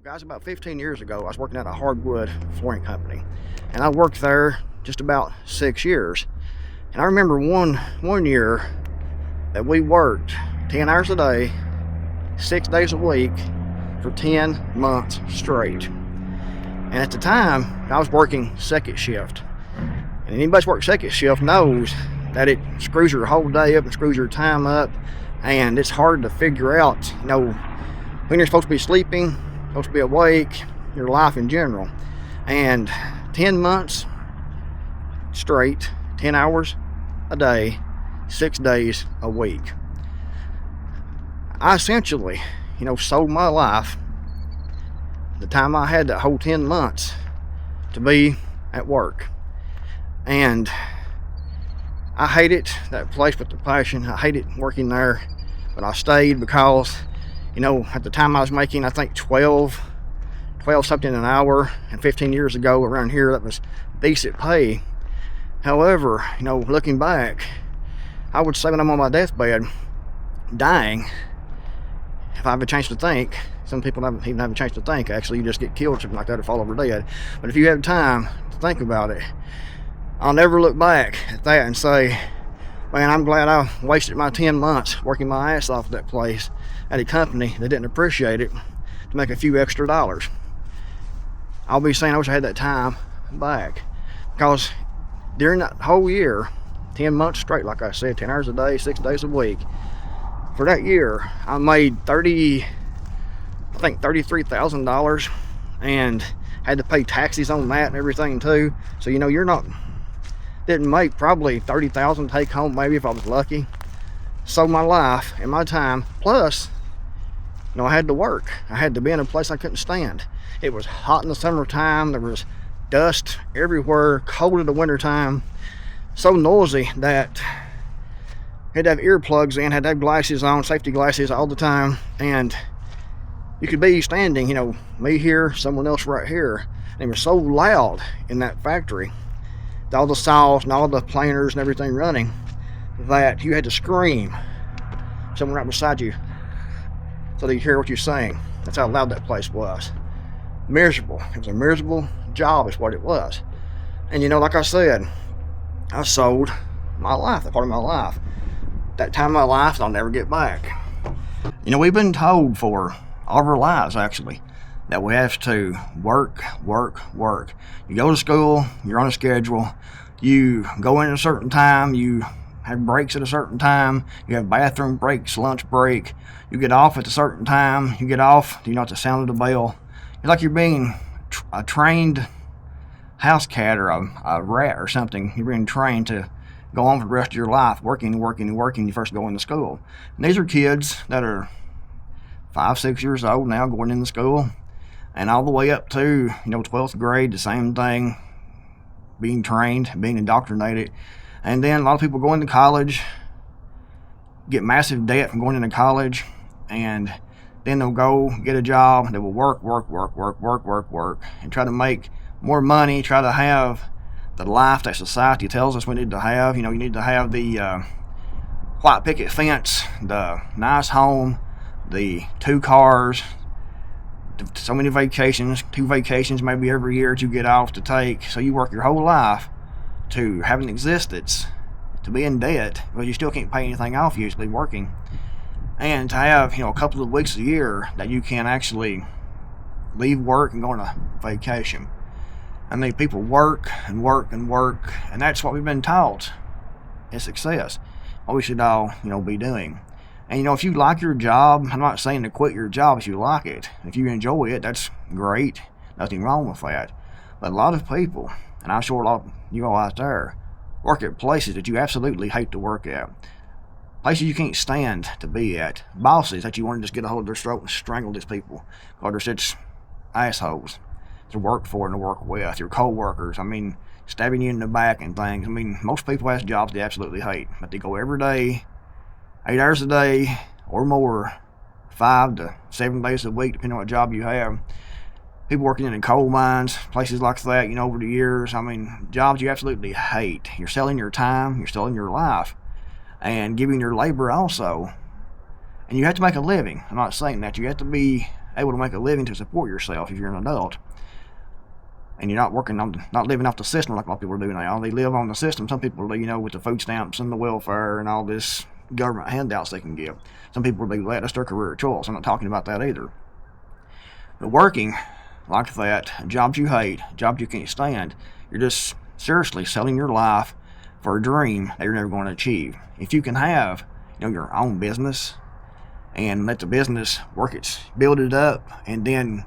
Guys, about 15 years ago, I was working at a hardwood flooring company, and I worked there just about 6 years. And I remember one year that we worked 10 hours a day, 6 days a week for 10 months straight. And at the time, I was working second shift. And anybody who's worked second shift knows that it screws your whole day up and screws your time up, and it's hard to figure out, when you're supposed to be sleeping, supposed to be awake, your life in general. And 10 months straight, 10 hours a day, 6 days a week. I essentially, sold my life, the time I had that whole 10 months, to be at work. And I hated that place with the passion. I hated working there, but I stayed because, at the time I was making, I think 12 something an hour, and 15 years ago around here, that was decent pay. However, looking back, I would say when I'm on my deathbed, dying, if I have a chance to think, some people don't even have a chance to think, actually, you just get killed or something like that or fall over dead. But if you have time to think about it, I'll never look back at that and say, man, I'm glad I wasted my 10 months working my ass off at that place at a company that didn't appreciate it to make a few extra dollars. I'll be saying I wish I had that time back, because during that whole year, 10 months straight, like I said, 10 hours a day, 6 days a week, for that year, I made $33,000 and had to pay taxes on that and everything too. So, didn't make probably $30,000 take home, maybe, if I was lucky. Sold my life and my time, plus, I had to work. I had to be in a place I couldn't stand. It was hot in the summertime, there was dust everywhere, cold in the wintertime, so noisy that I had to have earplugs in, had to have glasses on, safety glasses all the time, and you could be standing, me here, someone else right here, and it was so loud in that factory, all the saws and all the planers and everything running, that you had to scream, someone right beside you, so they could hear what you're saying. That's how loud that place was. Miserable. It was a miserable job is what it was. And like I said, I sold my life, that part of my life. That time of my life I'll never get back. We've been told for all of our lives, actually, that we have to work. You go to school, you're on a schedule, you go in at a certain time, you have breaks at a certain time, you have bathroom breaks, lunch break, you get off at a certain time, you get off, at the sound of the bell. It's like you're being a trained house cat or a rat or something. You're being trained to go on for the rest of your life, working. You first go into school. And these are kids that are 5, 6 years old now, going into school, and all the way up to 12th grade, the same thing, being trained, being indoctrinated. And then a lot of people go into college, get massive debt from going into college, and then they'll go get a job. They will work, and try to make more money, try to have the life that society tells us we need to have. You need to have the white picket fence, the nice home, the 2 cars, so many vacations, 2 vacations maybe every year that you get off to take. So you work your whole life to have an existence, to be in debt, but you still can't pay anything off usually working, and to have a couple of weeks a year that you can actually leave work and go on a vacation. People work, and that's what we've been taught is success, what we should all be doing. And if you like your job, I'm not saying to quit your job if you like it. If you enjoy it, that's great, nothing wrong with that. But a lot of people, and I'm sure a lot of you all out there, work at places that you absolutely hate to work at, places you can't stand to be at, bosses that you want to just get a hold of their throat and strangle these people, because they're such assholes to work for and to work with. Your co-workers, stabbing you in the back and things. Most people have jobs they absolutely hate, but they go every day, 8 hours a day or more, 5 to 7 days a week, depending on what job you have. People working in the coal mines, places like that, over the years. Jobs you absolutely hate. You're selling your time, you're selling your life, and giving your labor also. And you have to make a living. I'm not saying that. You have to be able to make a living to support yourself if you're an adult. And you're not living off the system like a lot of people are doing now. They live on the system. Some people do, with the food stamps and the welfare and all this government handouts they can give. Some people do that. That's their career choice. I'm not talking about that either. But working like that, jobs you hate, jobs you can't stand, you're just seriously selling your life for a dream that you're never going to achieve. If you can have, your own business and let the business build it up, and then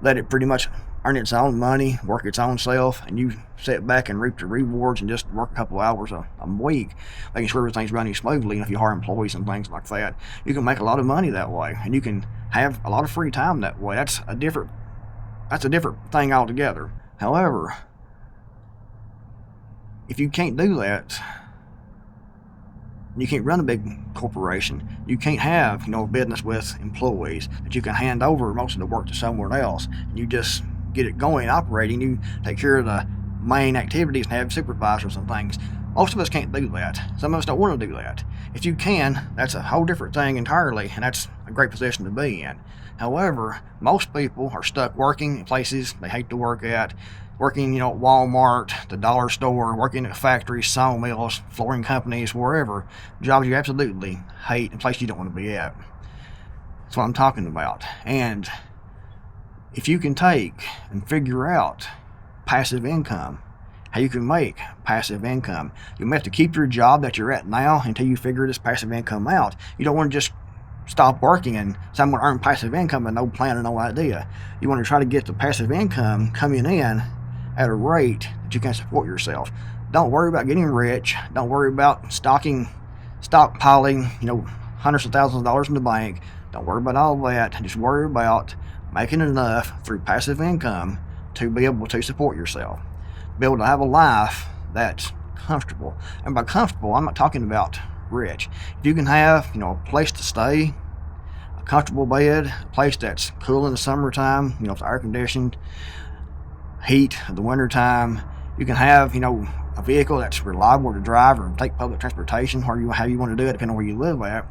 let it pretty much earn its own money, work its own self, and you sit back and reap the rewards and just work a couple hours a week, making sure everything's running smoothly. And if you hire employees and things like that, you can make a lot of money that way, and you can have a lot of free time that way. That's a different thing altogether. However, if you can't do that, you can't run a big corporation. You can't have, a business with employees that you can hand over most of the work to someone else. You just get it going, operating. You take care of the main activities and have supervisors and things. Most of us can't do that. Some of us don't want to do that. If you can, that's a whole different thing entirely, and that's a great position to be in. However, most people are stuck working in places they hate to work at, working, at Walmart, the dollar store, working at factories, sawmills, flooring companies, wherever, jobs you absolutely hate, and places you don't want to be at. That's what I'm talking about. And if you can take and figure out passive income, how you can make passive income, you have to keep your job that you're at now until you figure this passive income out. You don't want to just stop working and someone earn passive income with no plan and no idea. You want to try to get the passive income coming in at a rate that you can support yourself. Don't worry about getting rich. Don't worry about stockpiling, hundreds of thousands of dollars in the bank. Don't worry about all that. Just worry about making enough through passive income to be able to support yourself. Be able to have a life that's comfortable. And by comfortable, I'm not talking about rich. If you can have, a place to stay, a comfortable bed, a place that's cool in the summertime, it's air conditioned, heat in the wintertime, you can have, a vehicle that's reliable to drive or take public transportation, how you want to do it, depending on where you live at.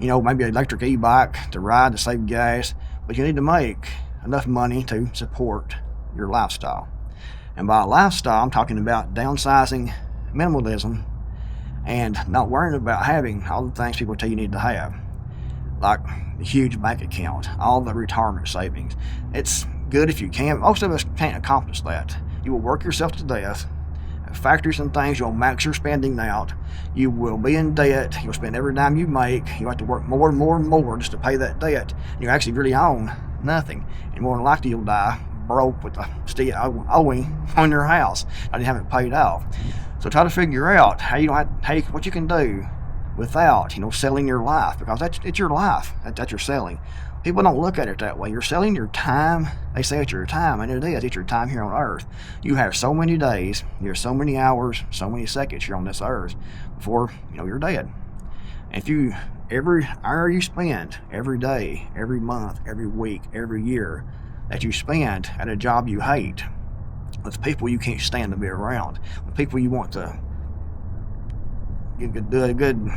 Maybe an electric e-bike to ride to save gas, but you need to make enough money to support your lifestyle. And by lifestyle, I'm talking about downsizing, minimalism, and not worrying about having all the things people tell you need to have, like the huge bank account, all the retirement savings. It's good if you can. Most of us can't accomplish that. You will work yourself to death. Factories and things, you'll max your spending out. You will be in debt. You'll spend every dime you make. You have to work more and more and more just to pay that debt. You actually really own nothing. And more than likely you'll die broke with still owing on your house. I didn't have it paid off. So try to figure out what you can do without, selling your life, because it's your life that you're selling. People don't look at it that way. You're selling your time. They say it's your time, and it is. It's your time here on earth. You have so many days, you have so many hours, so many seconds here on this earth before you're dead. And if every hour you spend, every day, every month, every week, every year that you spend at a job you hate, with people you can't stand to be around, with people you want to do a good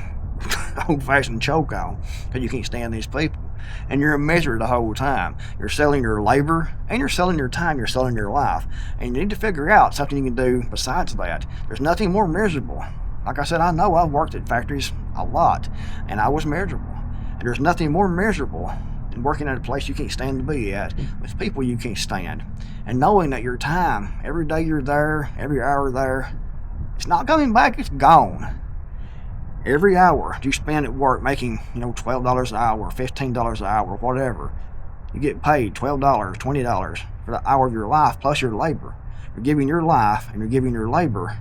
old-fashioned choke on, because you can't stand these people, and you're in misery the whole time. You're selling your labor, and you're selling your time, you're selling your life, and you need to figure out something you can do besides that. There's nothing more miserable. Like I said, I know I've worked at factories a lot, and I was miserable, and there's nothing more miserable than working at a place you can't stand to be at, with people you can't stand, and knowing that your time, every day you're there, every hour there, it's not coming back, it's gone. Every hour you spend at work making, $12 an hour, $15 an hour, whatever, you get paid $12, $20 for the hour of your life plus your labor. You're giving your life and you're giving your labor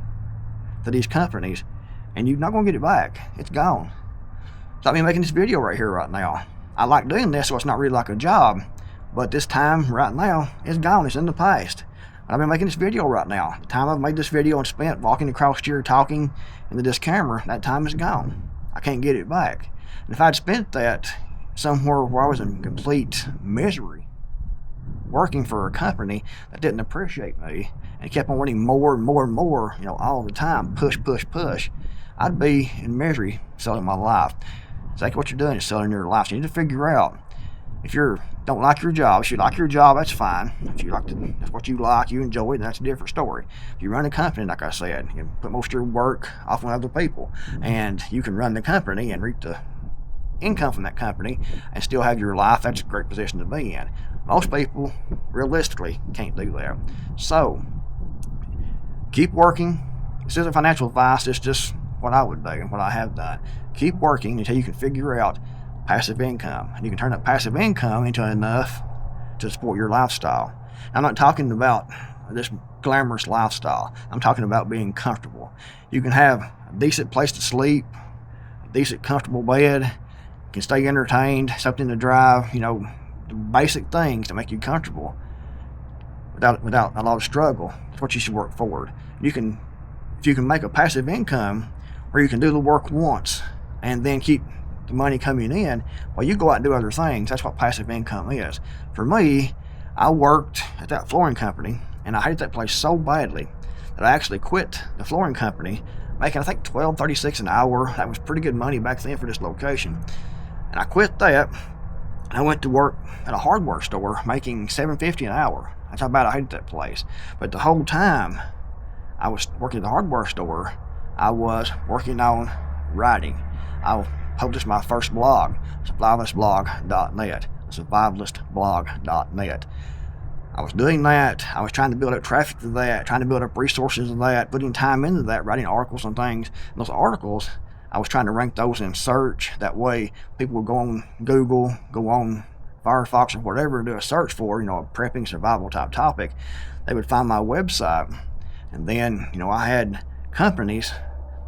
to these companies, and you're not going to get it back. It's gone. So I'm making this video right here, right now. I like doing this, so it's not really like a job, but this time right now is gone. It's in the past. I've been making this video right now. The time I've made this video and spent walking across here talking into this camera, that time is gone. I can't get it back. And if I'd spent that somewhere where I was in complete misery, working for a company that didn't appreciate me and kept on wanting more and more and more, all the time, push, I'd be in misery selling my life. It's like what you're doing is selling your life. So you need to figure out If you don't like your job, if you like your job, that's fine. If you like that's what you like, you enjoy it, that's a different story. If you run a company, like I said, you put most of your work off on other people, and you can run the company and reap the income from that company and still have your life. That's a great position to be in. Most people, realistically, can't do that. So, keep working. This isn't financial advice, it's just what I would do and what I have done. Keep working until you can figure out passive income. And you can turn that passive income into enough to support your lifestyle. I'm not talking about this glamorous lifestyle. I'm talking about being comfortable. You can have a decent place to sleep, a decent comfortable bed, you can stay entertained, something to drive, the basic things to make you comfortable without a lot of struggle. That's what you should work forward. If you can make a passive income where you can do the work once and then keep the money coming in while you go out and do other things, that's what passive income is. For me, I worked at that flooring company and I hated that place so badly that I actually quit the flooring company, making I think $12.36 an hour. That was pretty good money back then for this location. And I quit that. I went to work at a hardware store making $7.50 an hour. That's how bad I hated that place. But the whole time I was working at the hardware store, I was working on writing. I published my first blog, survivalistblog.net, survivalistblog.net. I was doing that. I was trying to build up traffic to that, trying to build up resources to that, putting time into that, writing articles and things. And those articles, I was trying to rank those in search. That way people would go on Google, go on Firefox or whatever and do a search for, a prepping survival type topic. They would find my website. And then, I had companies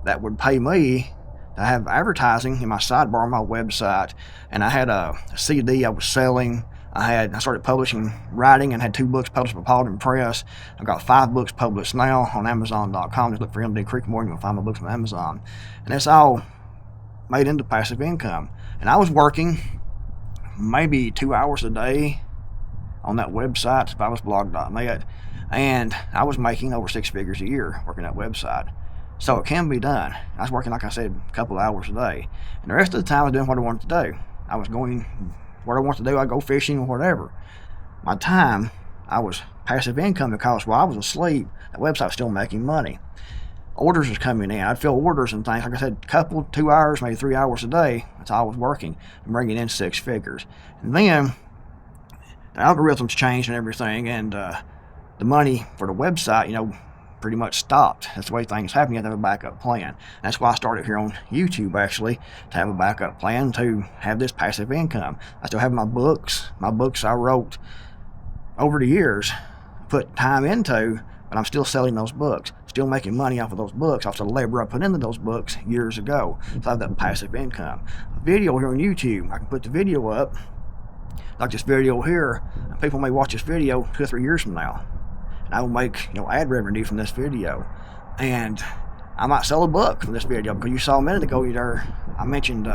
that would pay me to have advertising in my sidebar on my website. And I had a CD I was selling. I started publishing writing and had 2 books published by Paladin Press. I've got 5 books published now on Amazon.com. Just look for MD Creekmore and you'll find my books on Amazon. And that's all made into passive income. And I was working maybe 2 hours a day on that website, survivalistblog.net, and I was making over 6 figures a year working that website. So it can be done. I was working, like I said, a couple of hours a day. And the rest of the time I was doing what I wanted to do. I was going where I wanted to do. I'd go fishing or whatever. My time, I was passive income because while I was asleep, that website was still making money. Orders was coming in. I'd fill orders and things. Like I said, 2 hours, maybe 3 hours a day. That's all I was working and bringing in 6 figures. And then the algorithms changed and everything, and the money for the website, pretty much stopped. That's the way things happen. You have to have a backup plan. That's why I started here on YouTube, actually, to have a backup plan to have this passive income. I still have my books. My books I wrote over the years, put time into, but I'm still selling those books, still making money off of those books, off the labor I put into those books years ago. So I have that passive income. A video here on YouTube, I can put the video up, like this video here, and people may watch this video 2 or 3 years from now. And I will make ad revenue from this video, and I might sell a book from this video because you saw a minute ago there I mentioned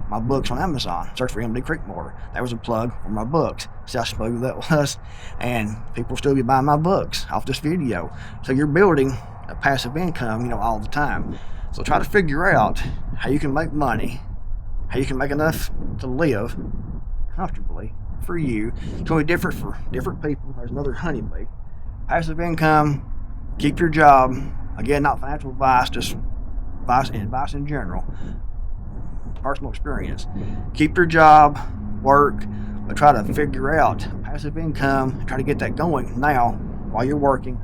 my books on Amazon. Search for MD Creekmore. That was a plug for my books. See how smooth that was, and people still be buying my books off this video. So you're building a passive income, all the time. So try to figure out how you can make money, how you can make enough to live comfortably for you. It's going to be different for different people. There's another honeybee. Passive income, keep your job. Again, not financial advice, just advice in general. Personal experience. Keep your job, work, but try to figure out passive income and try to get that going now while you're working.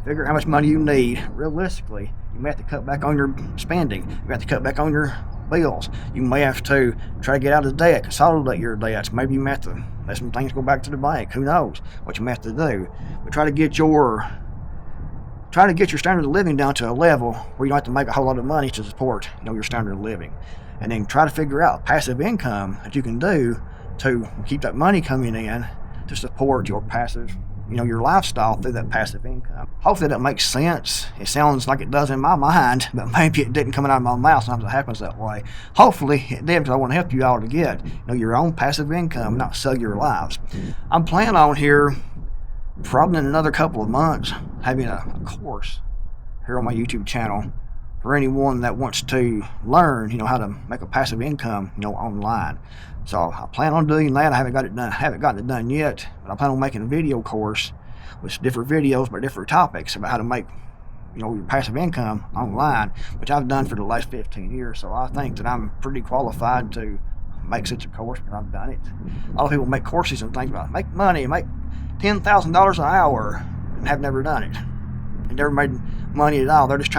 Figure out how much money you need. Realistically, you may have to cut back on your spending. You may have to cut back on your bills. You may have to try to get out of debt, consolidate your debts. Maybe you may have to let some things go back to the bank. Who knows what you may have to do. But try to get your standard of living down to a level where you don't have to make a whole lot of money to support your standard of living. And then try to figure out passive income that you can do to keep that money coming in to support your passive, your lifestyle through that passive income. Hopefully that makes sense. It sounds like it does in my mind, but maybe it didn't come out of my mouth. Sometimes it happens that way. Hopefully it did, because I want to help you all to get your own passive income, not sell your lives. I'm planning on here, probably in another couple of months, having a course here on my YouTube channel for anyone that wants to learn, how to make a passive income, online. So I plan on doing that. I haven't gotten it done yet, but I plan on making a video course with different videos but different topics about how to make, you know, your passive income online, which I've done for the last 15 years. So I think that I'm pretty qualified to make such a course, because I've done it. A lot of people make courses and things about make money, make $10,000 an hour, and have never done it, and never made money at all. They're just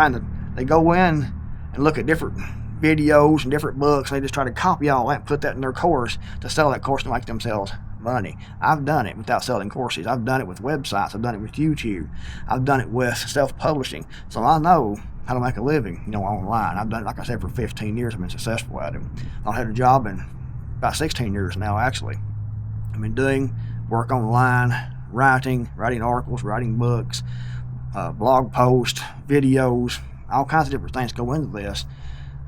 they go in and look at different videos and different books, and they just try to copy all that and put that in their course to sell that course to make themselves money. I've done it without selling courses. I've done it with websites. I've done it with YouTube. I've done it with self-publishing. So I know how to make a living, you know, online. I've done it, like I said, for 15 years. I've been successful at it. I've had a job in about 16 years now, actually. I've been doing work online, writing articles, writing books, blog posts, videos, all kinds of different things go into this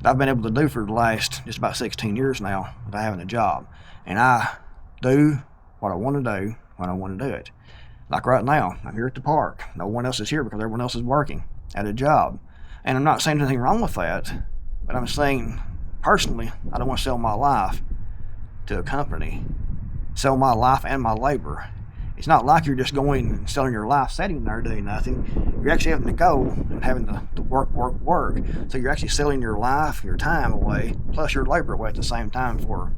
that I've been able to do for the last just about 16 years now without having a job. And I do what I want to do when I want to do it. Like right now, I'm here at the park. No one else is here because everyone else is working at a job. And I'm not saying anything wrong with that, but I'm saying, personally, I don't want to sell my life to a company. Sell my life and my labor. It's not like you're just going and selling your life, sitting there doing nothing. You're actually having to go and having to work. So you're actually selling your life, your time away, plus your labor away at the same time for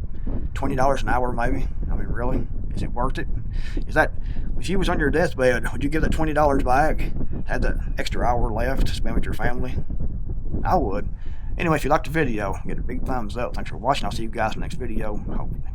$20 an hour maybe. I mean, really? Is it worth it? Is that, if you was on your deathbed, would you give that $20 back? Had that extra hour left to spend with your family? I would. Anyway, if you liked the video, give it a big thumbs up. Thanks for watching. I'll see you guys in the next video, hopefully.